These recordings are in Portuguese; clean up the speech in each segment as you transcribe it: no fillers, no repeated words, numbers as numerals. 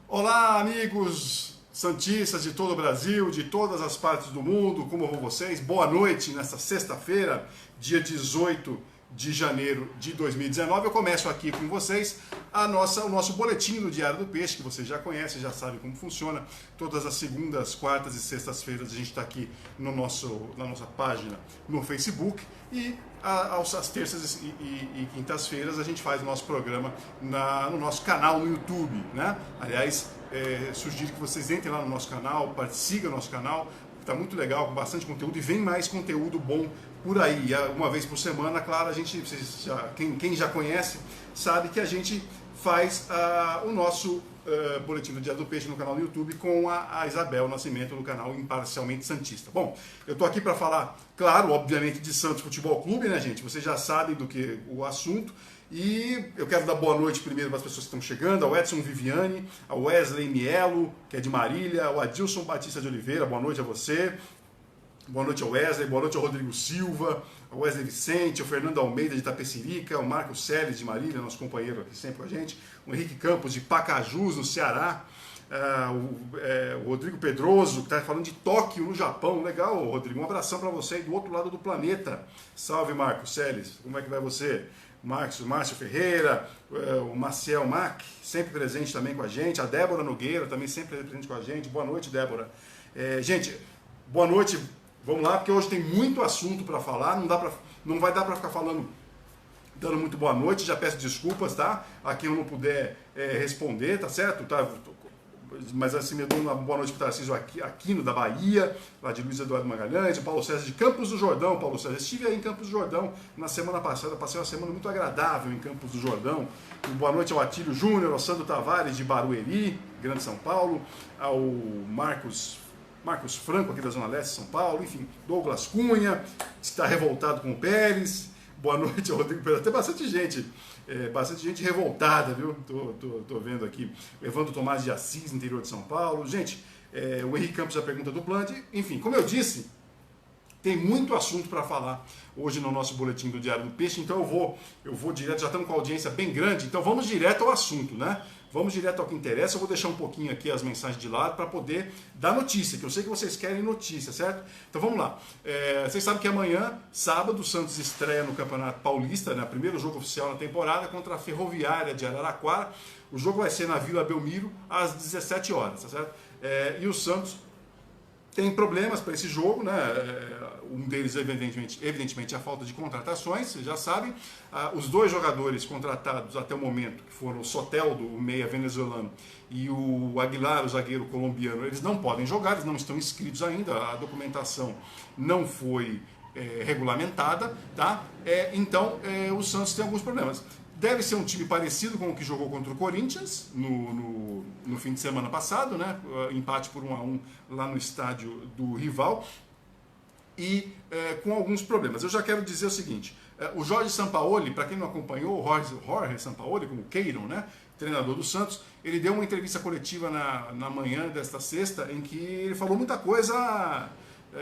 Olá, amigos santistas de todo o Brasil, de todas as partes do mundo, como vão vocês? Boa noite nesta sexta-feira, dia 18 de janeiro de 2019. Eu começo aqui com vocês o nosso boletim do Diário do Peixe, que vocês já conhecem, já sabem como funciona. Todas as segundas, quartas e sextas-feiras a gente está aqui na nossa página no Facebook e às terças e quintas-feiras a gente faz o nosso programa no nosso canal no YouTube, né? Aliás, sugiro que vocês entrem lá no nosso canal, sigam o nosso canal, está muito legal, com bastante conteúdo e vem mais conteúdo bom por aí. Uma vez por semana, claro, quem já conhece sabe que a gente faz o nosso boletim do Diário do Peixe no canal do YouTube com a Isabel Nascimento no canal Imparcialmente Santista. Bom, eu estou aqui para falar, claro, obviamente, de Santos Futebol Clube, né, gente? Vocês já sabem do que o assunto. E eu quero dar boa noite primeiro para as pessoas que estão chegando, ao Edson Viviane, ao Wesley Mielo, que é de Marília, ao Adilson Batista de Oliveira, boa noite a você. Boa noite ao Wesley, boa noite ao Rodrigo Silva, ao Wesley Vicente, ao Fernando Almeida de Itapecerica, ao Marcos Seles de Marília, nosso companheiro aqui sempre com a gente, o Henrique Campos de Pacajus, no Ceará, o Rodrigo Pedroso, que está falando de Tóquio, no Japão. Legal, Rodrigo, um abração para você aí do outro lado do planeta. Salve, Marcos Seles, como é que vai você? Márcio Ferreira, o Maciel Mac, sempre presente também com a gente, a Débora Nogueira, também sempre presente com a gente. Boa noite, Débora. Gente, boa noite. Vamos lá, porque hoje tem muito assunto para falar, não vai dar para ficar dando muito boa noite, já peço desculpas, tá? A quem eu não puder responder, tá certo? Mas assim, eu dou uma boa noite para o Tarcísio Aquino, da Bahia, lá de Luiz Eduardo Magalhães, o Paulo César de Campos do Jordão. Paulo César, estive aí em Campos do Jordão na semana passada, passei uma semana muito agradável em Campos do Jordão. Boa noite ao Atílio Júnior, ao Sandro Tavares de Barueri, Grande São Paulo, ao Marcos Franco, aqui da Zona Leste de São Paulo, enfim, Douglas Cunha, que está revoltado com o Pérez. Boa noite ao Rodrigo Pérez. Tem bastante gente revoltada, viu? Tô vendo aqui. Evandro Tomás de Assis, interior de São Paulo. Gente, o Henrique Campos, a pergunta do Plant. Enfim, como eu disse, tem muito assunto para falar hoje no nosso boletim do Diário do Peixe, então eu vou direto, já estamos com a audiência bem grande, então vamos direto ao assunto, né? Vamos direto ao que interessa. Eu vou deixar um pouquinho aqui as mensagens de lado para poder dar notícia, que eu sei que vocês querem notícia, certo? Então vamos lá. Vocês sabem que amanhã, sábado, o Santos estreia no Campeonato Paulista, né? Primeiro jogo oficial na temporada contra a Ferroviária de Araraquara. O jogo vai ser na Vila Belmiro às 17 horas, tá certo? E o Santos tem problemas para esse jogo, né? Um deles, evidentemente, a falta de contratações, vocês já sabem. Os dois jogadores contratados até o momento, que foram o Soteldo, o meia venezuelano, e o Aguilar, o zagueiro colombiano, eles não podem jogar, eles não estão inscritos ainda, a documentação não foi regulamentada, tá? Então, o Santos tem alguns problemas. Deve ser um time parecido com o que jogou contra o Corinthians no fim de semana passado, né? Empate por 1-1 lá no estádio do rival, e com alguns problemas. Eu já quero dizer o seguinte, o Jorge Sampaoli, para quem não acompanhou, o Jorge Sampaoli, como queiram, né? Treinador do Santos, ele deu uma entrevista coletiva na manhã desta sexta, em que ele falou muita coisa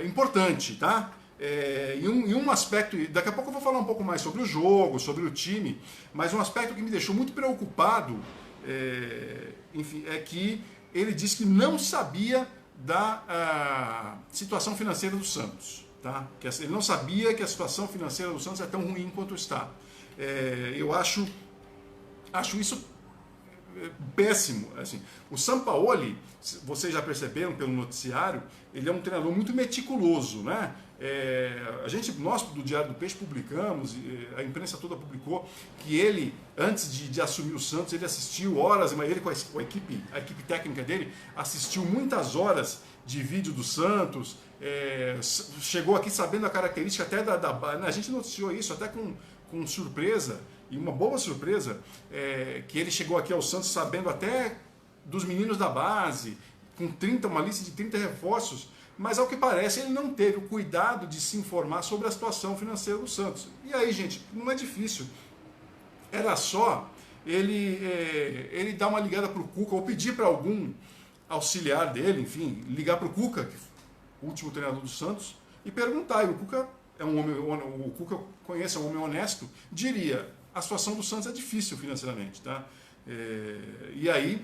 importante, tá? E um aspecto, daqui a pouco eu vou falar um pouco mais sobre o jogo, sobre o time, mas um aspecto que me deixou muito preocupado, enfim, é que ele disse que não sabia da situação financeira do Santos, tá? Que ele não sabia que a situação financeira do Santos é tão ruim quanto está. Eu acho isso péssimo. Assim, o Sampaoli, vocês já perceberam pelo noticiário, ele é um treinador muito meticuloso, né? Nós do Diário do Peixe publicamos, a imprensa toda publicou, que ele, antes de assumir o Santos, ele assistiu horas, mas ele com a equipe técnica dele, assistiu muitas horas de vídeo do Santos, chegou aqui sabendo a característica até a gente noticiou isso até com surpresa, e uma boa surpresa, que ele chegou aqui ao Santos sabendo até dos meninos da base, com uma lista de 30 reforços, mas ao que parece ele não teve o cuidado de se informar sobre a situação financeira do Santos. E aí, gente, não é difícil. Era só ele dar uma ligada para o Cuca, ou pedir para algum auxiliar dele, enfim, ligar para o Cuca, o último treinador do Santos, e perguntar. E o Cuca o Cuca conhece, é um homem honesto, diria: a situação do Santos é difícil financeiramente, tá? E aí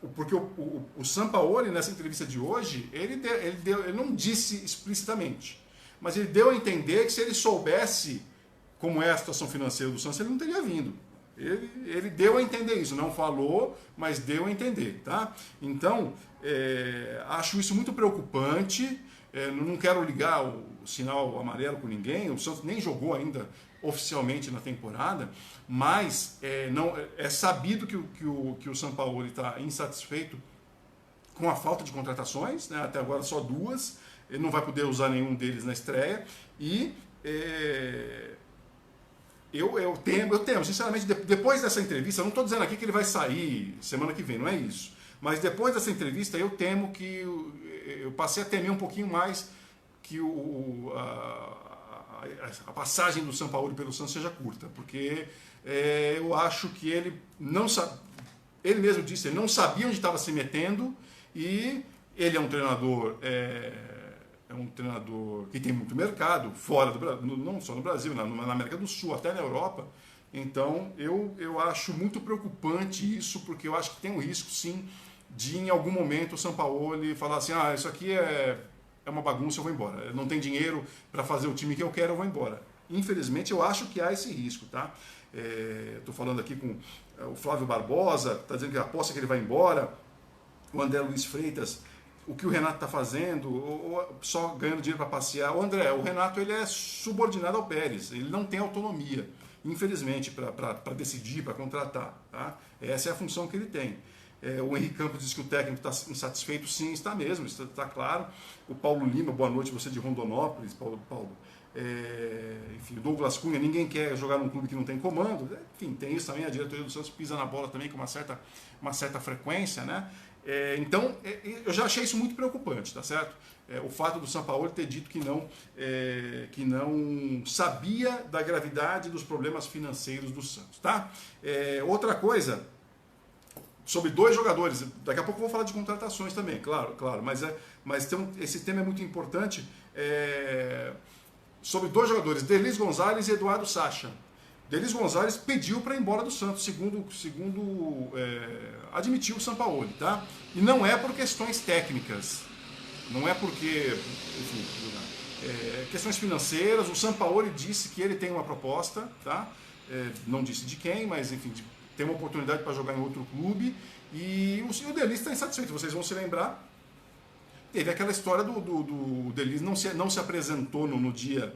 porque o Sampaoli, nessa entrevista de hoje, ele não disse explicitamente, mas ele deu a entender que se ele soubesse como é a situação financeira do Santos, ele não teria vindo. Ele deu a entender isso, não falou, mas deu a entender, tá? Então, acho isso muito preocupante, não quero ligar o sinal amarelo com ninguém, o Santos nem jogou ainda oficialmente na temporada, mas é sabido que o Sampaoli está insatisfeito com a falta de contratações, né? Até agora só 2, ele não vai poder usar nenhum deles na estreia, e eu temo, sinceramente, depois dessa entrevista, eu não estou dizendo aqui que ele vai sair semana que vem, não é isso, mas depois dessa entrevista eu temo que, eu passei a temer um pouquinho mais que a passagem do Sampaoli pelo Santos seja curta, porque eu acho que ele não sabe, ele mesmo disse, ele não sabia onde estava se metendo, e ele é um treinador que tem muito mercado fora do Brasil, não só no Brasil, na América do Sul, até na Europa. Então eu acho muito preocupante isso, porque eu acho que tem um risco sim de em algum momento o Sampaoli falar assim, isso aqui é uma bagunça, eu vou embora, não tem dinheiro para fazer o time que eu quero, eu vou embora. Infelizmente eu acho que há esse risco, tá? Estou falando aqui com o Flávio Barbosa, está dizendo que aposta que ele vai embora, o André Luiz Freitas, o que o Renato está fazendo, ou só ganhando dinheiro para passear. O André, o Renato, ele é subordinado ao Pérez, ele não tem autonomia, infelizmente, para decidir, para contratar, tá? Essa é a função que ele tem. O Henrique Campos diz que o técnico está insatisfeito, sim, está mesmo, está claro. O Paulo Lima, boa noite, você de Rondonópolis, Paulo. Enfim, o Douglas Cunha, ninguém quer jogar num clube que não tem comando. Enfim, tem isso também, a diretoria do Santos pisa na bola também com uma certa frequência, né? Então, eu já achei isso muito preocupante, tá certo? O fato do Sampaoli ter dito que não sabia da gravidade dos problemas financeiros do Santos, tá? Outra coisa, sobre 2 jogadores, daqui a pouco eu vou falar de contratações também, claro, mas esse tema é muito importante, sobre 2 jogadores, Derlis Gonzalez e Eduardo Sacha. Derlis Gonzalez pediu para ir embora do Santos, segundo admitiu o Sampaoli, tá? E não é por questões técnicas, não é porque, enfim, questões financeiras. O Sampaoli disse que ele tem uma proposta, tá? Não disse de quem, mas enfim, tem uma oportunidade para jogar em outro clube, e o Derlis está insatisfeito. Vocês vão se lembrar, teve aquela história do Derlis não se apresentou no dia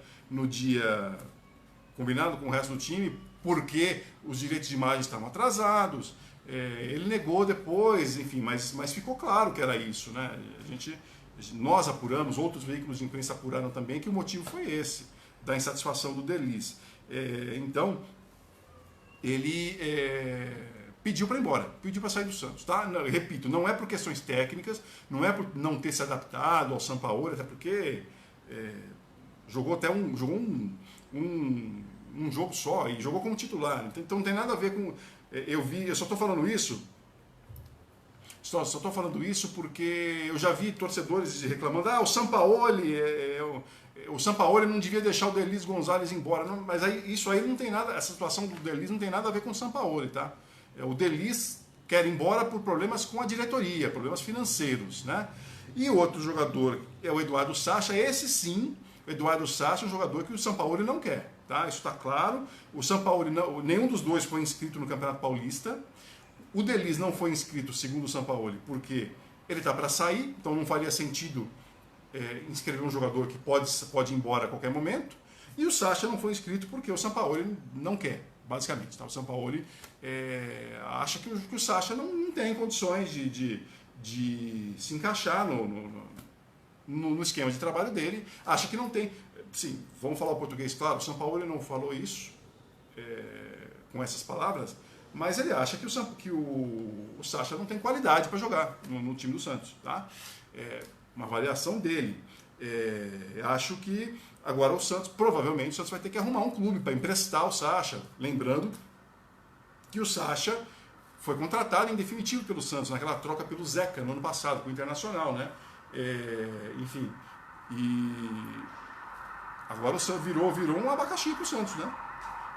combinado com o resto do time, porque os direitos de imagem estavam atrasados. Ele negou depois, enfim, mas ficou claro que era isso, né? Nós apuramos, outros veículos de imprensa apuraram também que o motivo foi esse, da insatisfação do Derlis. Então, ele pediu para ir embora, pediu para sair do Santos, tá? Não, repito, não é por questões técnicas, não é por não ter se adaptado ao Sampaoli, até porque jogou um jogo só e jogou como titular, então não tem nada a ver com... Eu só estou falando isso, porque eu já vi torcedores reclamando, o Sampaoli não devia deixar o Derlis Gonzalez embora, não, mas isso aí não tem nada, essa situação do Derlis não tem nada a ver com o Sampaoli, tá? O Derlis quer ir embora por problemas com a diretoria, problemas financeiros, né? E o outro jogador é o Eduardo Sacha, esse sim, o Eduardo Sacha é um jogador que o Sampaoli não quer, tá? Isso está claro. O Sampaoli nenhum dos dois foi inscrito no Campeonato Paulista. O Derlis não foi inscrito, segundo o Sampaoli, porque ele está para sair, então não faria sentido inscrever um jogador que pode ir embora a qualquer momento. E o Sacha não foi inscrito porque o Sampaoli não quer, basicamente, tá? O Sampaoli acha que o Sacha não tem condições de se encaixar no esquema de trabalho dele, acha que não tem. Sim, vamos falar o português, claro, o Sampaoli não falou isso com essas palavras, mas ele acha que o Sacha não tem qualidade para jogar no time do Santos, tá? Uma avaliação dele. Acho que agora provavelmente o Santos vai ter que arrumar um clube para emprestar o Sacha, lembrando que o Sacha foi contratado em definitivo pelo Santos, naquela troca pelo Zeca no ano passado, com o Internacional, né? Enfim, e agora o Santos virou um abacaxi para o Santos, né?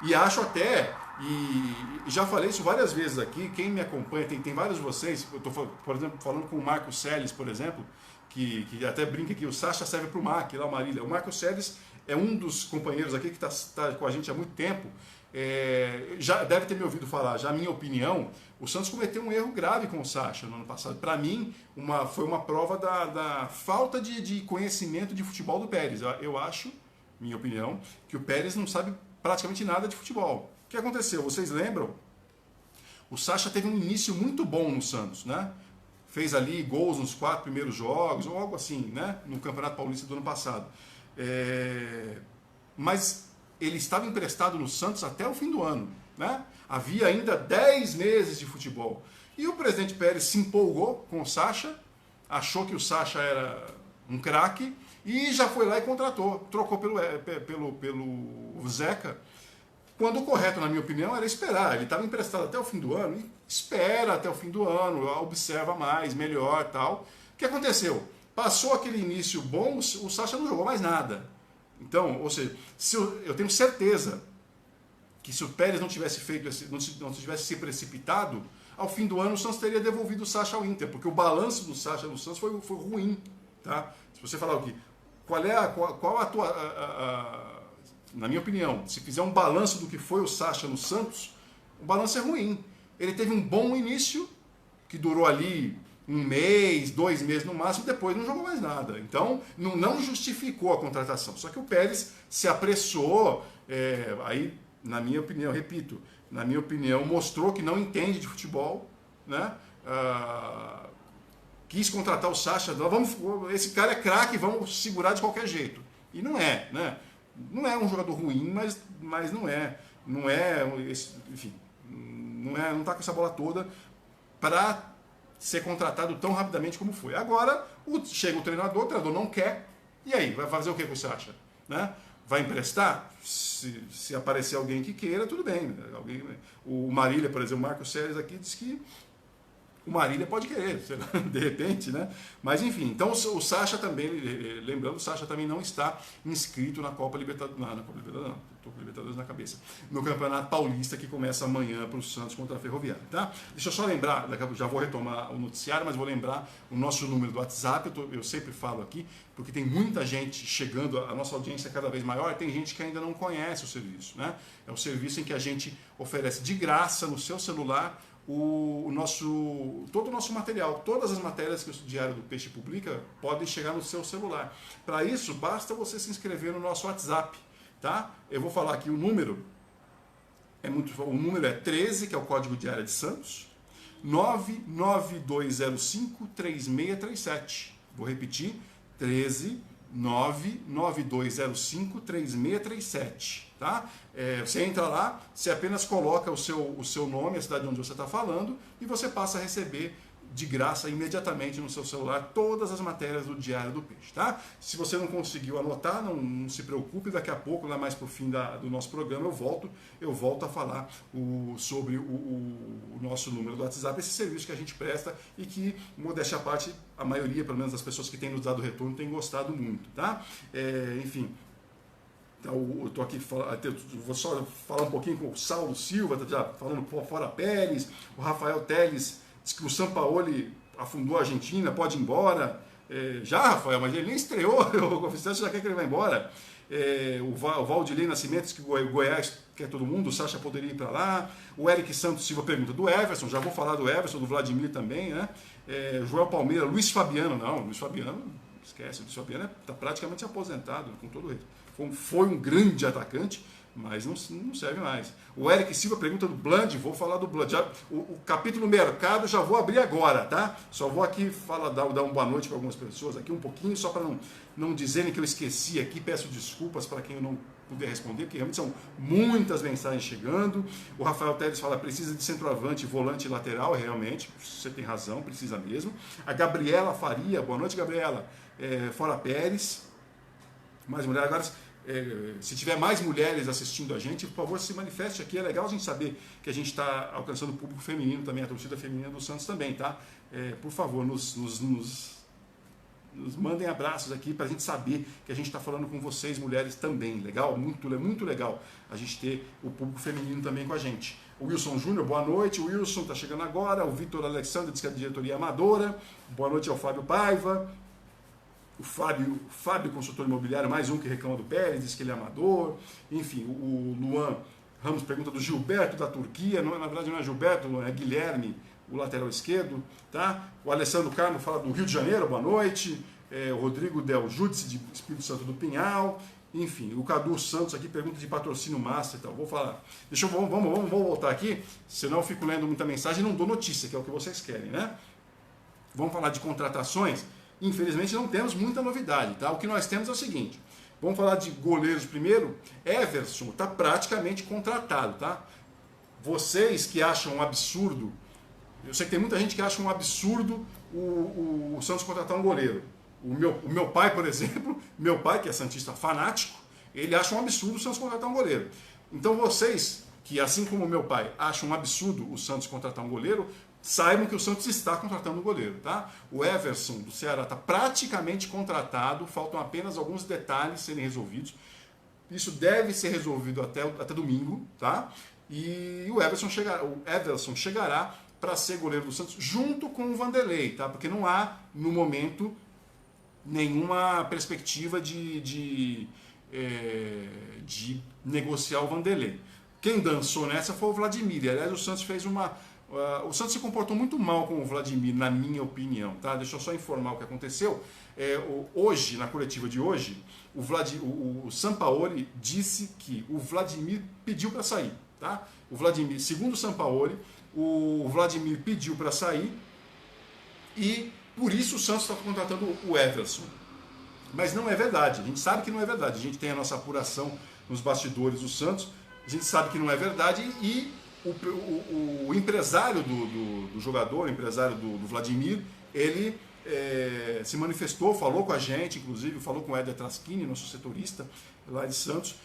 E acho até, e já falei isso várias vezes aqui, quem me acompanha, tem vários de vocês, eu estou, por exemplo, falando com o Marco Seles, por exemplo, que até brinca aqui, o Sacha serve para o Mac, lá o Marília. O Marco Seles é um dos companheiros aqui que está com a gente há muito tempo, já deve ter me ouvido falar, já a minha opinião, o Santos cometeu um erro grave com o Sacha no ano passado. Para mim, foi uma prova da falta de conhecimento de futebol do Pérez. Eu acho, minha opinião, que o Pérez não sabe praticamente nada de futebol. O que aconteceu? Vocês lembram? O Sacha teve um início muito bom no Santos, né? Fez ali gols nos 4 primeiros jogos, ou algo assim, né? No Campeonato Paulista do ano passado. Mas ele estava emprestado no Santos até o fim do ano, né? Havia ainda 10 meses de futebol. E o presidente Pérez se empolgou com o Sacha, achou que o Sacha era um craque e já foi lá e contratou, trocou pelo Zeca, quando o correto, na minha opinião, era esperar. Ele estava emprestado até o fim do ano, e espera até o fim do ano, observa mais, melhor, tal. O que aconteceu? Passou aquele início bom, o Sacha não jogou mais nada. Então, ou seja, eu tenho certeza que se o Pérez não tivesse não tivesse se precipitado, ao fim do ano o Santos teria devolvido o Sacha ao Inter, porque o balanço do Sacha no Santos foi ruim, tá? Se você falar aqui, qual a tua na minha opinião, se fizer um balanço do que foi o Sacha no Santos, o balanço é ruim. Ele teve um bom início, que durou ali 1 mês, 2 meses no máximo, depois não jogou mais nada. Então, não justificou a contratação. Só que o Pérez se apressou, aí, na minha opinião, repito, na minha opinião, mostrou que não entende de futebol, né? Quis contratar o Sacha, esse cara é craque, vamos segurar de qualquer jeito. E não é, né? Não é um jogador ruim, mas não é, enfim, não está com essa bola toda para ser contratado tão rapidamente como foi. Agora, chega o treinador não quer, e aí, vai fazer o que com o Sacha? Né? Vai emprestar? Se aparecer alguém que queira, tudo bem. O Marília, por exemplo, o Marco Seles aqui disse que o Marília pode querer, de repente, né? Mas enfim, então o Sacha também, lembrando, o Sacha também não está inscrito na Copa Libertadores, não, estou com Libertadores na cabeça, no Campeonato Paulista que começa amanhã para o Santos contra a Ferroviária, tá? Deixa eu só lembrar, já vou retomar o noticiário, mas vou lembrar o nosso número do WhatsApp, eu sempre falo aqui, porque tem muita gente chegando, a nossa audiência é cada vez maior, e tem gente que ainda não conhece o serviço, né? É um serviço em que a gente oferece de graça no seu celular todo o nosso material, todas as matérias que o Diário do Peixe publica podem chegar no seu celular. Para isso, basta você se inscrever no nosso WhatsApp, tá? Eu vou falar aqui o número, o número é 13, que é o código de área de Santos, 99205-3637. Vou repetir, 13 99205-3637, tá? Você entra lá, você apenas coloca o seu nome, a cidade onde você está falando, e você passa a receber de graça imediatamente no seu celular todas as matérias do Diário do Peixe, tá? Se você não conseguiu anotar, não se preocupe, daqui a pouco, lá mais para o fim do nosso programa, eu volto a falar sobre o nosso número do WhatsApp, esse serviço que a gente presta e que, modéstia à parte, a maioria, pelo menos das pessoas que têm nos dado retorno, tem gostado muito, tá? Enfim, então, eu estou aqui, vou só falar um pouquinho com o Saulo Silva, tá já falando fora Pérez, o Rafael Teles diz que o Sampaoli afundou a Argentina, pode ir embora. Já, Rafael, mas ele nem estreou, o oficial já quer que ele vá embora. O Valdilei Nascimento diz que o Goiás quer todo mundo, o Sacha poderia ir para lá. O Eric Santos Silva pergunta do Everson, já vou falar do Everson, do Vladimir também, né? Joel Palmeira, Luiz Fabiano, não, Luiz Fabiano, esquece, o Luiz Fabiano está praticamente aposentado, com todo respeito. Foi um grande atacante, mas não serve mais. O Eric Silva pergunta do Bland, vou falar do Bland. O capítulo mercado já vou abrir agora, tá? Só vou aqui dar uma boa noite para algumas pessoas aqui, um pouquinho, só para não dizerem que eu esqueci aqui, peço desculpas para quem eu não puder responder, porque realmente são muitas mensagens chegando. O Rafael Teles fala, precisa de centroavante, volante e lateral, realmente, você tem razão, precisa mesmo. A Gabriela Faria, boa noite, Gabriela. Fora Pérez, mais mulher. Agora, se tiver mais mulheres assistindo a gente, por favor, se manifeste aqui. É legal a gente saber que a gente está alcançando o público feminino também, a torcida feminina do Santos também, tá? Por favor, nos Nos mandem abraços aqui para a gente saber que a gente está falando com vocês, mulheres, também. Legal? Muito legal a gente ter o público feminino também com a gente. O Wilson Júnior, boa noite. O Wilson está chegando agora. O Vitor Alexandre diz que é a diretoria amadora. Boa noite ao Fábio Paiva. O Fábio, consultor imobiliário, mais um que reclama do Pérez, diz que ele é amador. Enfim, o Luan Ramos pergunta do Gilberto da Turquia. Não, na verdade não é Gilberto, é Guilherme, o lateral esquerdo. Tá? O Alessandro Carmo fala do Rio de Janeiro, boa noite. O Rodrigo Del Júdice, de Espírito Santo do Pinhal. Enfim, o Cadu Santos aqui pergunta de patrocínio master e tal. Vou falar. Vamos voltar aqui, senão eu fico lendo muita mensagem e não dou notícia, que é o que vocês querem, né? Vamos falar de contratações. Infelizmente não temos muita novidade, tá? O que nós temos é o seguinte. Vamos falar de goleiros primeiro. Everson está praticamente contratado, tá? Vocês que acham um absurdo, eu sei que tem muita gente que acha um absurdo o Santos contratar um goleiro. O meu pai, por exemplo, meu pai, que é santista fanático, ele acha um absurdo o Santos contratar um goleiro. Então vocês, que assim como o meu pai, acham um absurdo o Santos contratar um goleiro, saibam que o Santos está contratando um goleiro, tá? O Everson do Ceará está praticamente contratado, faltam apenas alguns detalhes serem resolvidos. Isso deve ser resolvido até domingo, tá? E o Everson chegará para ser goleiro do Santos junto com o Vanderlei, tá? Porque não há, no momento, nenhuma perspectiva de negociar o Vanderlei. Quem dançou nessa foi o Vladimir. Aliás, o Santos fez o Santos se comportou muito mal com o Vladimir, na minha opinião. Tá? Deixa eu só informar o que aconteceu. Hoje, na coletiva de hoje, o Sampaoli disse que o Vladimir pediu para sair. Tá? O Vladimir, segundo o Sampaoli, o Vladimir pediu para sair e por isso o Santos está contratando o Everson. Mas não é verdade, a gente sabe que não é verdade. A gente tem a nossa apuração nos bastidores do Santos, a gente sabe que não é verdade e o empresário do jogador, o empresário do Vladimir, ele se manifestou, falou com a gente, inclusive falou com o Éder Traschini, nosso setorista lá de Santos,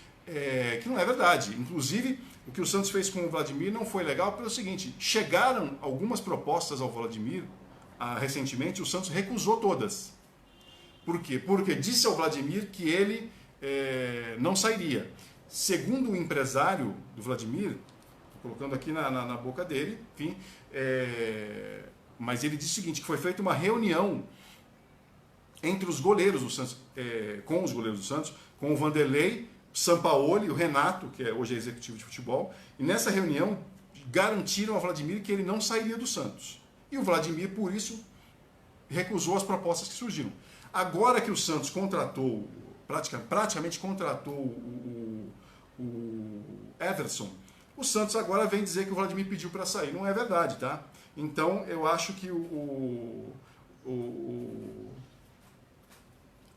que não é verdade. Inclusive, o que o Santos fez com o Vladimir não foi legal, pelo seguinte, chegaram algumas propostas ao Vladimir recentemente, o Santos recusou todas. Por quê? Porque disse ao Vladimir que ele não sairia. Segundo o empresário do Vladimir, estou colocando aqui na boca dele, enfim, mas ele disse o seguinte, que foi feita uma reunião entre os goleiros do Santos, com os goleiros do Santos, com o Vanderlei, Sampaoli e o Renato, que hoje é executivo de futebol, e nessa reunião garantiram ao Vladimir que ele não sairia do Santos. E o Vladimir, por isso, recusou as propostas que surgiram. Agora que o Santos contratou, praticamente contratou o Everson, o Santos agora vem dizer que o Vladimir pediu para sair. Não é verdade, tá? Então, eu acho que o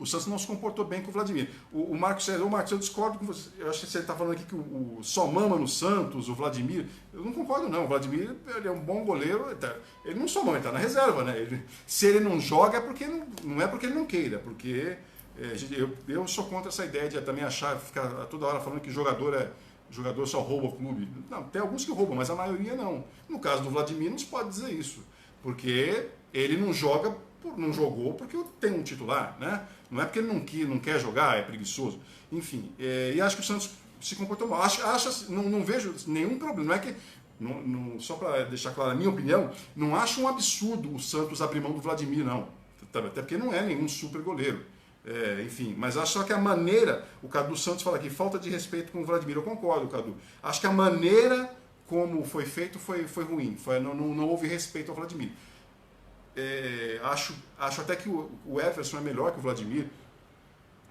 Santos não se comportou bem com o Vladimir. O Marcos, eu discordo com você. Eu acho que você está falando aqui que só mama no Santos, o Vladimir. Eu não concordo, não. O Vladimir ele é um bom goleiro. Ele não só mama, ele está na reserva, né? Se ele não joga, é porque não é porque ele não queira, porque eu sou contra essa ideia de também ficar toda hora falando que jogador só rouba o clube. Não, tem alguns que roubam, mas a maioria não. No caso do Vladimir, não se pode dizer isso, porque ele não jogou porque tem um titular, né? Não é porque ele não quer jogar, é preguiçoso. Enfim, e acho que o Santos se comportou mal. Não vejo nenhum problema. Não é que, só para deixar claro a minha opinião, não acho um absurdo o Santos abrir mão do Vladimir, não. Até porque não é nenhum super goleiro. Enfim, mas acho só que a maneira, o Cadu Santos fala aqui, falta de respeito com o Vladimir. Eu concordo, Cadu. Acho que a maneira como foi feito foi ruim. Não houve respeito ao Vladimir. Acho até que o Everson é melhor que o Vladimir,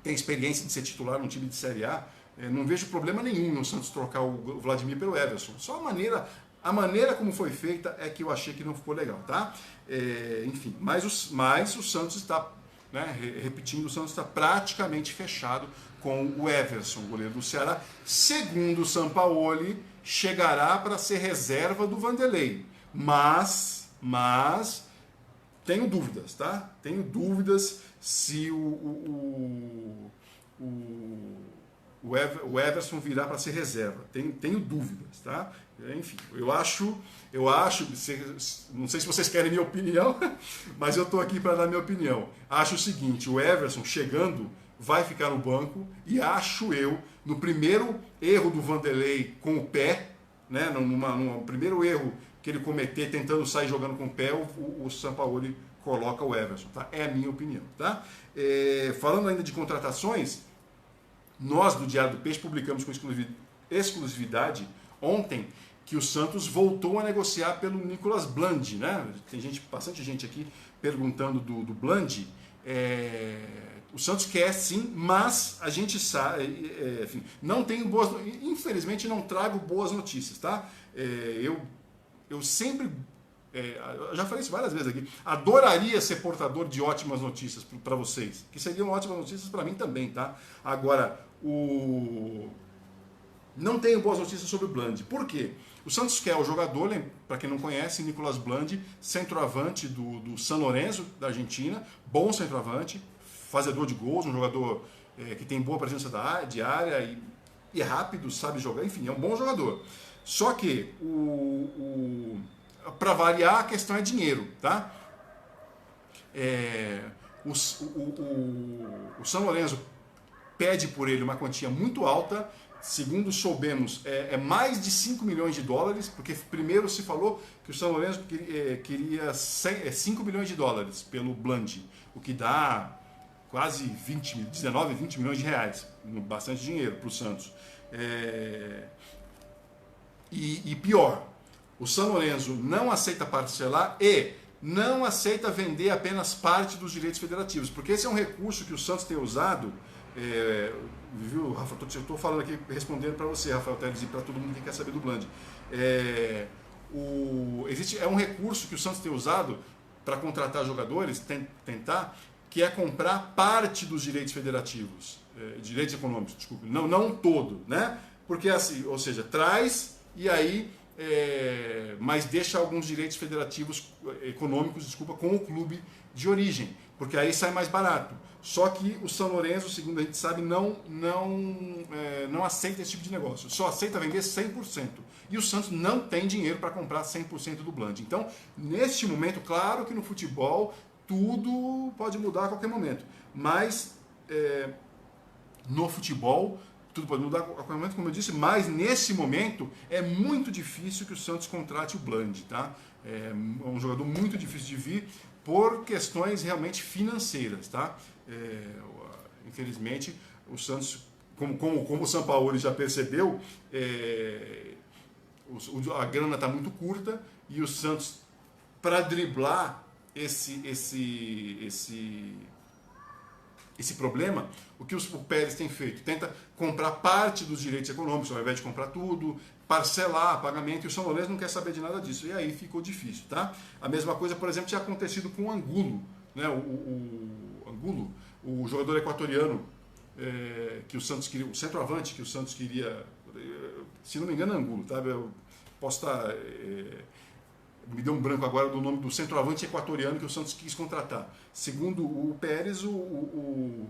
tem experiência de ser titular num time de Série A, não vejo problema nenhum no Santos trocar o Vladimir pelo Everson, só a maneira como foi feita é que eu achei que não ficou legal, tá? Enfim, mas o Santos está, né, repetindo, o Santos está praticamente fechado com o Everson, goleiro do Ceará, segundo o Sampaoli, chegará para ser reserva do Vanderlei, mas tenho dúvidas, tá? Tenho dúvidas se o Everson virá para ser reserva. Tenho dúvidas, tá? Enfim, eu acho, não sei se vocês querem minha opinião, mas eu estou aqui para dar minha opinião. Acho o seguinte, o Everson chegando vai ficar no banco e acho eu, no primeiro erro do Vanderlei com o pé, né, no primeiro erro que ele cometer tentando sair jogando com o pé, o Sampaoli coloca o Everson, tá? É a minha opinião, tá? Falando ainda de contratações, nós do Diário do Peixe publicamos com exclusividade ontem que o Santos voltou a negociar pelo Nicolas Blandi, né? Tem bastante gente aqui perguntando do Blandi. O Santos quer sim, mas a gente sabe, enfim, não tenho infelizmente não trago boas notícias, tá? Eu sempre, eu já falei isso várias vezes aqui, adoraria ser portador de ótimas notícias para vocês, que seriam ótimas notícias para mim também, tá? Agora, não tenho boas notícias sobre o Blandi. Por quê? O Santos quer o jogador, para quem não conhece, Nicolas Blandi, centroavante do San Lorenzo, da Argentina, bom centroavante, fazedor de gols, um jogador que tem boa presença de área e é rápido, sabe jogar, enfim, é um bom jogador. Só que, para variar, a questão é dinheiro, tá? O San Lorenzo pede por ele uma quantia muito alta, segundo soubemos, mais de 5 milhões de dólares, porque primeiro se falou que o San Lorenzo queria 5 milhões de dólares pelo Blandi, o que dá quase 19, 20 milhões de reais, bastante dinheiro para o Santos. E pior, o San Lorenzo não aceita parcelar e não aceita vender apenas parte dos direitos federativos, porque esse é um recurso que o Santos tem usado. Viu, Rafa? Estou falando aqui, respondendo para você, Rafael Teles, e para todo mundo que quer saber do Blandi. É um recurso que o Santos tem usado para contratar jogadores, tentar, que é comprar parte dos direitos federativos, direitos econômicos, desculpe, não todo, né? Porque assim, ou seja, traz e aí, mas deixa alguns direitos federativos econômicos, desculpa, com o clube de origem, porque aí sai mais barato. Só que o San Lorenzo, segundo a gente sabe, não aceita esse tipo de negócio. Só aceita vender 100%. E o Santos não tem dinheiro para comprar 100% do Blandi. Então, neste momento, claro que no futebol tudo pode mudar a qualquer momento. Mas no futebol tudo pode mudar a qualquer momento, como eu disse. Mas nesse momento é muito difícil que o Santos contrate o Blandi, tá? É um jogador muito difícil de vir por questões realmente financeiras, tá? Infelizmente, o Santos, como o Sampaoli já percebeu, a grana está muito curta e o Santos, para driblar esse problema, o que o Pérez tem feito? Tenta comprar parte dos direitos econômicos, ao invés de comprar tudo, parcelar pagamento, e o San Lorenzo não quer saber de nada disso. E aí ficou difícil, tá? A mesma coisa, por exemplo, tinha acontecido com o Angulo, né? Angulo, o jogador equatoriano que o Santos queria, o centroavante que o Santos queria, se não me engano, Angulo, tá? Eu posso estar... me deu um branco agora do nome do centroavante equatoriano que o Santos quis contratar. Segundo o Pérez, o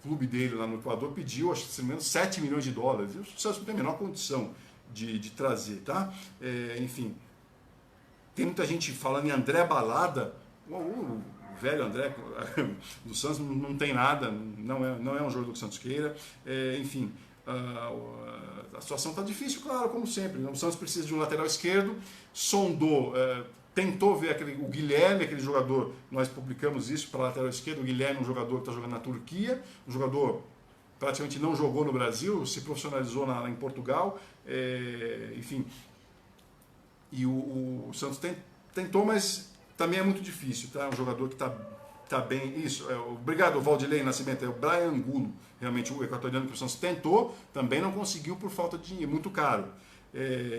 clube dele lá no Equador pediu, acho que se não me engano, 7 milhões de dólares. E o Santos não tem a menor condição de trazer, tá? Enfim, tem muita gente falando em André Balada. O velho André do Santos não tem nada, não é um jogador que o Santos queira. Enfim, a situação está difícil, claro, como sempre. O Santos precisa de um lateral esquerdo, sondou, tentou ver o Guilherme, aquele jogador, nós publicamos isso para lateral esquerdo. O Guilherme é um jogador que está jogando na Turquia, um jogador praticamente não jogou no Brasil, se profissionalizou em Portugal, enfim. E o Santos tentou, mas também é muito difícil, tá? Um jogador que está bem. Isso, obrigado, Valdilei Nascimento, é o Brian Angulo, realmente o equatoriano que o Santos tentou, também não conseguiu por falta de dinheiro, muito caro.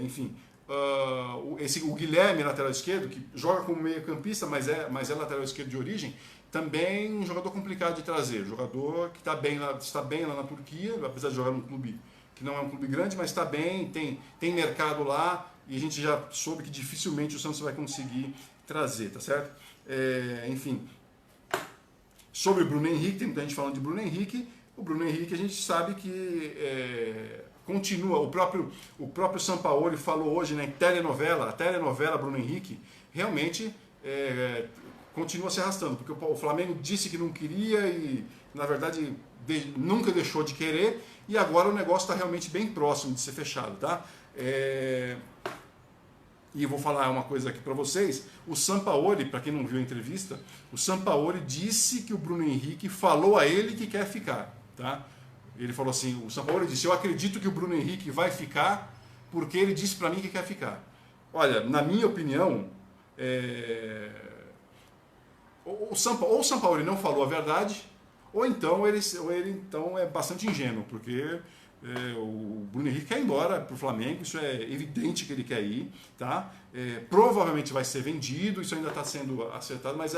Enfim, o Guilherme, lateral esquerdo, que joga como meio-campista, mas é lateral esquerdo de origem, também um jogador complicado de trazer, jogador que está bem lá na Turquia, apesar de jogar num clube que não é um clube grande, mas está bem, tem mercado lá, e a gente já soube que dificilmente o Santos vai conseguir trazer, tá certo? Enfim, sobre o Bruno Henrique, tem muita gente falando de Bruno Henrique, O Bruno Henrique, a gente sabe que continua, o próprio Sampaoli falou hoje, né, em telenovela, a telenovela Bruno Henrique, realmente continua se arrastando, porque o Flamengo disse que não queria e, na verdade, nunca deixou de querer, e agora o negócio está realmente bem próximo de ser fechado, tá? E vou falar uma coisa aqui para vocês, o Sampaoli, para quem não viu a entrevista, o Sampaoli disse que o Bruno Henrique falou a ele que quer ficar, tá? Ele falou assim, o Sampaoli disse, eu acredito que o Bruno Henrique vai ficar porque ele disse para mim que quer ficar. Olha, na minha opinião, ou o Sampaoli não falou a verdade, ou então ele então é bastante ingênuo, porque o Bruno Henrique quer ir embora para o Flamengo, isso é evidente que ele quer ir, tá? Provavelmente vai ser vendido, isso ainda está sendo acertado, mas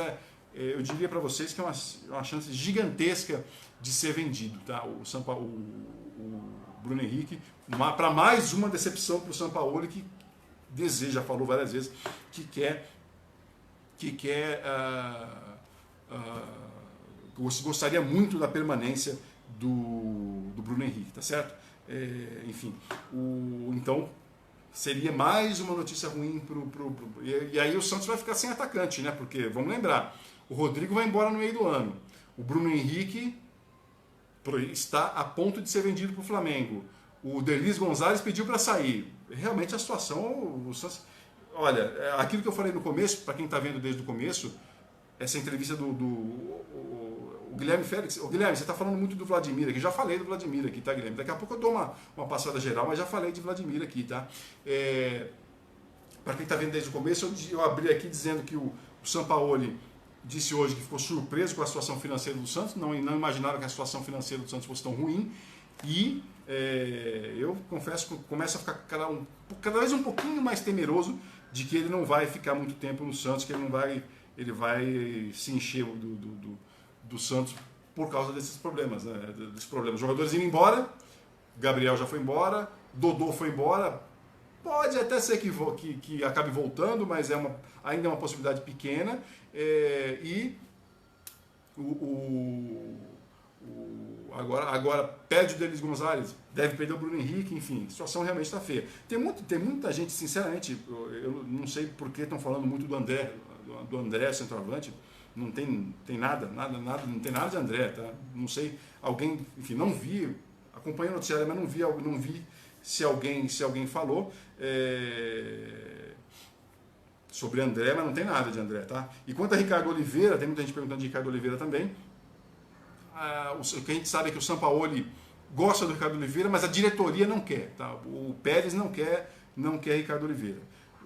eu diria para vocês que é uma chance gigantesca de ser vendido, tá? O Bruno Henrique, para mais uma decepção para o Sampaoli, que deseja, falou várias vezes, que gostaria muito da permanência do Bruno Henrique, tá certo? Enfim, então seria mais uma notícia ruim e aí o Santos vai ficar sem atacante, né? Porque, vamos lembrar, o Rodrigo vai embora no meio do ano, o Bruno Henrique está a ponto de ser vendido para o Flamengo, o Derlis Gonzalez pediu para sair. Realmente a situação, o Santos... Olha, aquilo que eu falei no começo, para quem está vendo desde o começo, essa entrevista o Guilherme Félix. O Guilherme, você está falando muito do Vladimir aqui. Já falei do Vladimir aqui, tá, Guilherme? Daqui a pouco eu dou uma passada geral, mas já falei de Vladimir aqui, tá? Para quem está vendo desde o começo, eu abri aqui dizendo que o Sampaoli disse hoje que ficou surpreso com a situação financeira do Santos, não imaginava que a situação financeira do Santos fosse tão ruim, e eu confesso que começo a ficar cada vez um pouquinho mais temeroso de que ele não vai ficar muito tempo no Santos, que ele vai se encher do Santos por causa desses problemas, né? Os jogadores indo embora, Gabriel já foi embora, Dodô foi embora, pode até ser que acabe voltando, mas ainda é uma possibilidade pequena, e agora perde o Derlis Gonzalez, deve perder o Bruno Henrique, enfim, a situação realmente está feia. Tem muita gente, sinceramente, eu não sei por que estão falando muito do André, centroavante, não tem nada, não tem nada de André, tá? Não sei, alguém, enfim, não vi, acompanhei o noticiário, mas não vi se alguém falou sobre André, mas não tem nada de André, tá? E quanto a Ricardo Oliveira, tem muita gente perguntando de Ricardo Oliveira também. O que a gente sabe é que o Sampaoli gosta do Ricardo Oliveira, mas a diretoria não quer, tá? O Pérez não quer Ricardo Oliveira.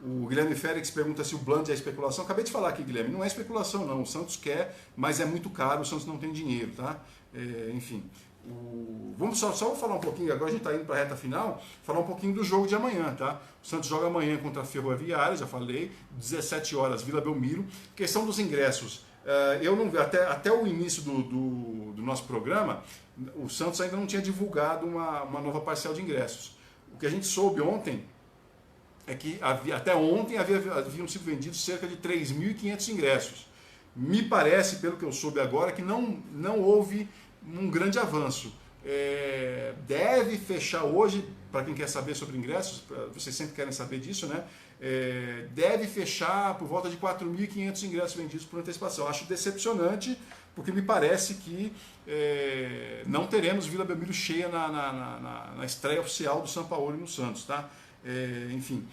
O Guilherme Félix pergunta se o Bland é especulação. Acabei de falar aqui, Guilherme, não é especulação não, o Santos quer, mas é muito caro, o Santos não tem dinheiro, tá? Enfim, vamos só falar um pouquinho, agora a gente está indo para a reta final, falar um pouquinho do jogo de amanhã, tá? O Santos joga amanhã contra a Ferroviária, já falei, 17 horas, Vila Belmiro. Questão dos ingressos, eu não vi, até o início do nosso programa, o Santos ainda não tinha divulgado uma nova parcial de ingressos. O que a gente soube ontem é que até ontem haviam sido vendidos cerca de 3.500 ingressos. Me parece, pelo que eu soube agora, que não houve um grande avanço. Deve fechar hoje, para quem quer saber sobre ingressos, vocês sempre querem saber disso, né? Deve fechar por volta de 4.500 ingressos vendidos por antecipação. Acho decepcionante, porque me parece que não teremos Vila Belmiro cheia na estreia oficial do Sampaoli no Santos, tá? Enfim,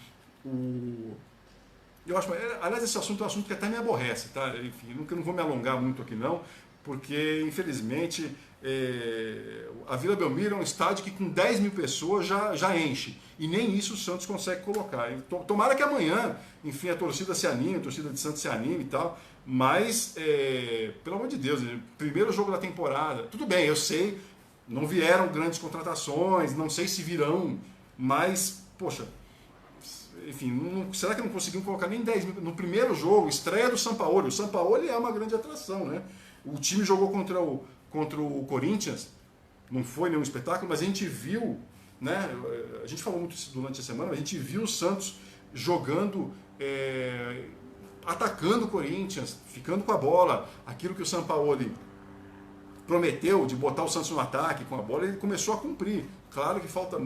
eu acho, aliás, esse assunto é um assunto que até me aborrece, tá? Enfim, eu não vou me alongar muito aqui não, porque infelizmente a Vila Belmiro é um estádio que com 10 mil pessoas já enche, e nem isso o Santos consegue colocar. Tomara que amanhã, enfim, a torcida se anime, a torcida de Santos se anime e tal, mas pelo amor de Deus, primeiro jogo da temporada, tudo bem, eu sei, não vieram grandes contratações, não sei se virão, mas, poxa, enfim, será que não conseguimos colocar nem 10 mil no primeiro jogo, estreia do Sampaoli? O Sampaoli é uma grande atração, né? O time jogou contra o Corinthians, não foi nenhum espetáculo, mas a gente viu, né? A gente falou muito isso durante a semana, mas a gente viu o Santos jogando, atacando o Corinthians, ficando com a bola, aquilo que o Sampaoli prometeu de botar o Santos no ataque com a bola, ele começou a cumprir. Claro que falta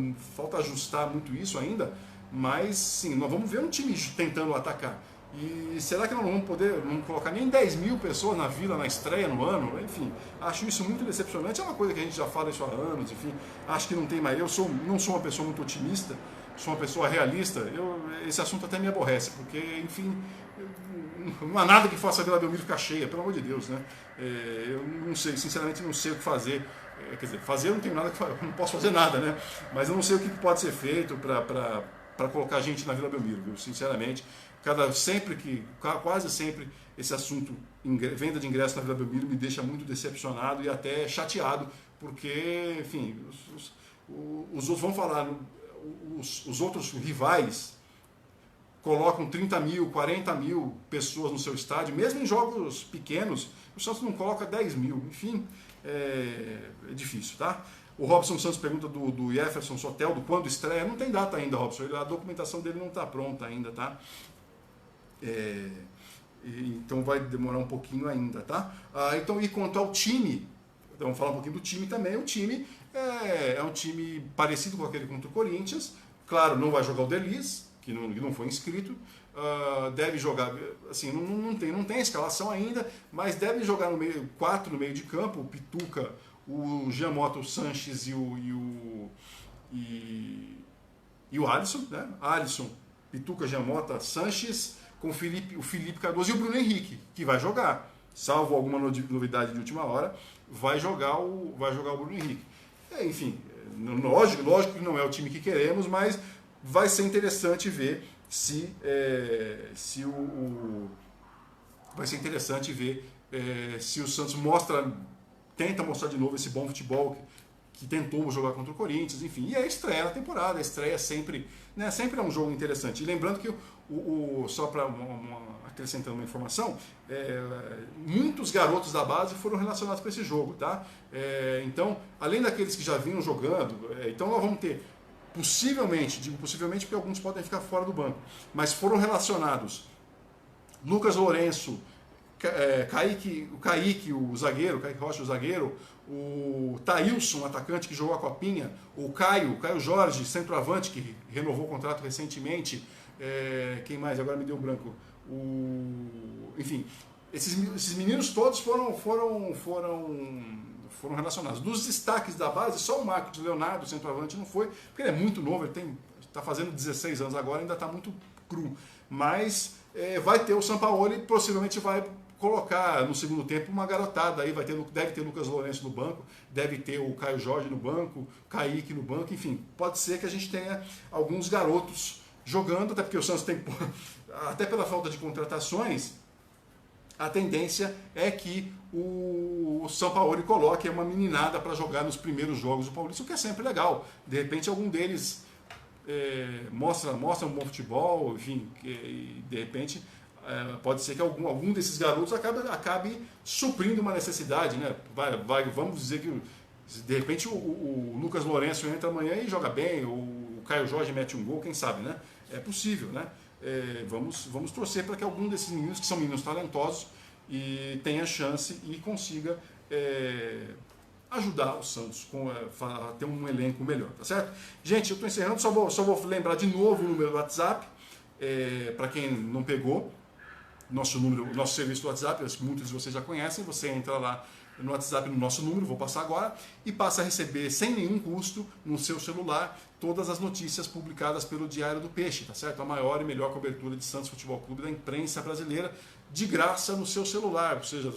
ajustar muito isso ainda, mas sim, nós vamos ver um time tentando atacar. E será que nós não vamos poder não colocar nem 10 mil pessoas na Vila na estreia no ano? Enfim, acho isso muito decepcionante. É uma coisa que a gente já fala isso há anos, enfim, acho que não tem mais. Não sou uma pessoa muito otimista, sou uma pessoa realista. Esse assunto até me aborrece, porque, enfim, não há nada que faça a Vila Belmiro ficar cheia, pelo amor de Deus, né? Eu não sei, sinceramente não sei o que fazer. Quer dizer, fazer eu não tenho nada que fazer, não posso fazer nada, né? Mas eu não sei o que pode ser feito para colocar gente na Vila Belmiro, viu? Sinceramente. Quase sempre esse assunto, venda de ingresso na Vila Belmiro, me deixa muito decepcionado e até chateado, porque, enfim, os outros vão falar, os outros rivais colocam 30 mil, 40 mil pessoas no seu estádio, mesmo em jogos pequenos, o Santos não coloca 10 mil, enfim, é difícil, tá? O Robson Santos pergunta do Jefferson Soteldo, quando estreia? Não tem data ainda, Robson, a documentação dele não está pronta ainda, tá? Então vai demorar um pouquinho ainda, tá? Então, e quanto ao time, vamos falar um pouquinho do time também. O time é um time parecido com aquele contra o Corinthians. Claro, não vai jogar o Delis, que não foi inscrito. Deve jogar, assim, não tem a escalação ainda, mas deve jogar no meio, 4 no meio de campo, o Pituca, o Gianmota, o Sanches e o Alisson, né? Alisson, Pituca, Gianmota, Sanches, com o Felipe Cardoso e o Bruno Henrique, que vai jogar, salvo alguma novidade de última hora, vai jogar o Bruno Henrique. Enfim, lógico que não é o time que queremos, mas vai ser interessante ver se o Santos tenta mostrar de novo esse bom futebol que tentou jogar contra o Corinthians, enfim. E a estreia na temporada, a estreia sempre é um jogo interessante. E lembrando que só para acrescentando uma informação, muitos garotos da base foram relacionados para esse jogo, tá? Então, além daqueles que já vinham jogando, então nós vamos ter, possivelmente, digo possivelmente porque alguns podem ficar fora do banco, mas foram relacionados Lucas Lourenço, o Kaique, o zagueiro, Kaique Rocha, o zagueiro, o Thailson, o atacante que jogou a Copinha, o Caio Jorge, centroavante, que renovou o contrato recentemente, quem mais? Agora me deu branco. Enfim, esses meninos todos foram relacionados. Dos destaques da base, só o Marcos Leonardo, centroavante, não foi, porque ele é muito novo, ele está fazendo 16 anos agora, ainda está muito cru. Mas vai ter o Sampaoli, possivelmente vai colocar no segundo tempo uma garotada, aí deve ter Lucas Lourenço no banco, deve ter o Caio Jorge no banco, Kaique no banco, enfim, pode ser que a gente tenha alguns garotos jogando, até porque o Santos tem, até pela falta de contratações, a tendência é que o Sampaoli coloque uma meninada para jogar nos primeiros jogos do Paulista, o que é sempre legal. De repente algum deles mostra um bom futebol, enfim, de repente pode ser que algum desses garotos acabe suprindo uma necessidade, né? Vamos dizer que de repente o Lucas Lourenço entra amanhã e joga bem, o Caio Jorge mete um gol, quem sabe, né? É possível, né? Vamos torcer para que algum desses meninos, que são meninos talentosos, tenha chance e consiga ajudar o Santos a ter um elenco melhor, tá certo? Gente, eu estou encerrando, só vou lembrar de novo o número do WhatsApp, para quem não pegou, nosso serviço do WhatsApp, muitos de vocês já conhecem, você entra lá no WhatsApp no nosso número, vou passar agora, e passa a receber sem nenhum custo no seu celular todas as notícias publicadas pelo Diário do Peixe, tá certo? A maior e melhor cobertura de Santos Futebol Clube da imprensa brasileira, de graça no seu celular, ou seja,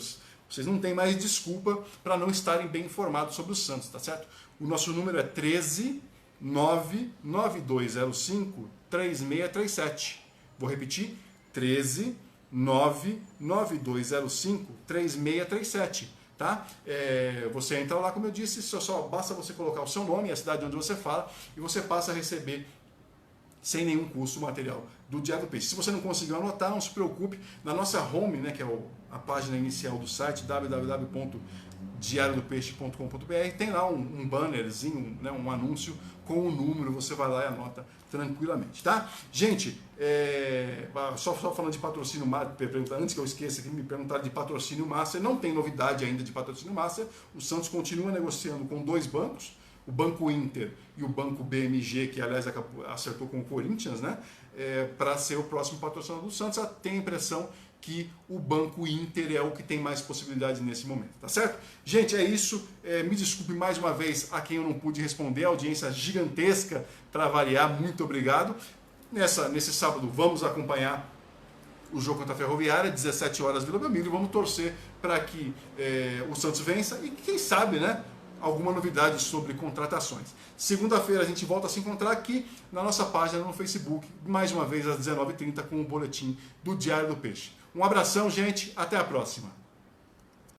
vocês não têm mais desculpa para não estarem bem informados sobre o Santos, tá certo? O nosso número é 13 99205 3637. Vou repetir, 13 99205 3637, tá? Você entra lá, como eu disse, só basta você colocar o seu nome e a cidade onde você fala e você passa a receber sem nenhum custo o material do Diário do Peixe. Se você não conseguiu anotar, não se preocupe, na nossa home, né, que é a página inicial do site, www.diariodopeixe.com.br, tem lá um bannerzinho, né, um anúncio com o número, você vai lá e anota tranquilamente, tá? Gente, só falando de patrocínio master, antes que eu esqueça que me perguntaram de patrocínio master, não tem novidade ainda de patrocínio master, o Santos continua negociando com 2 bancos, o Banco Inter e o Banco BMG, que aliás acertou com o Corinthians, né, para ser o próximo patrocinador do Santos. Tem a impressão que o Banco Inter é o que tem mais possibilidade nesse momento, tá certo? Gente, é isso. Me desculpe mais uma vez a quem eu não pude responder, a audiência gigantesca para variar, muito obrigado. Nesse sábado vamos acompanhar o jogo contra a Ferroviária, 17 horas Vila Belmiro, e vamos torcer para que o Santos vença e quem sabe, né, alguma novidade sobre contratações. Segunda-feira a gente volta a se encontrar aqui na nossa página no Facebook, mais uma vez às 19h30 com o boletim do Diário do Peixe. Um abração, gente, até a próxima.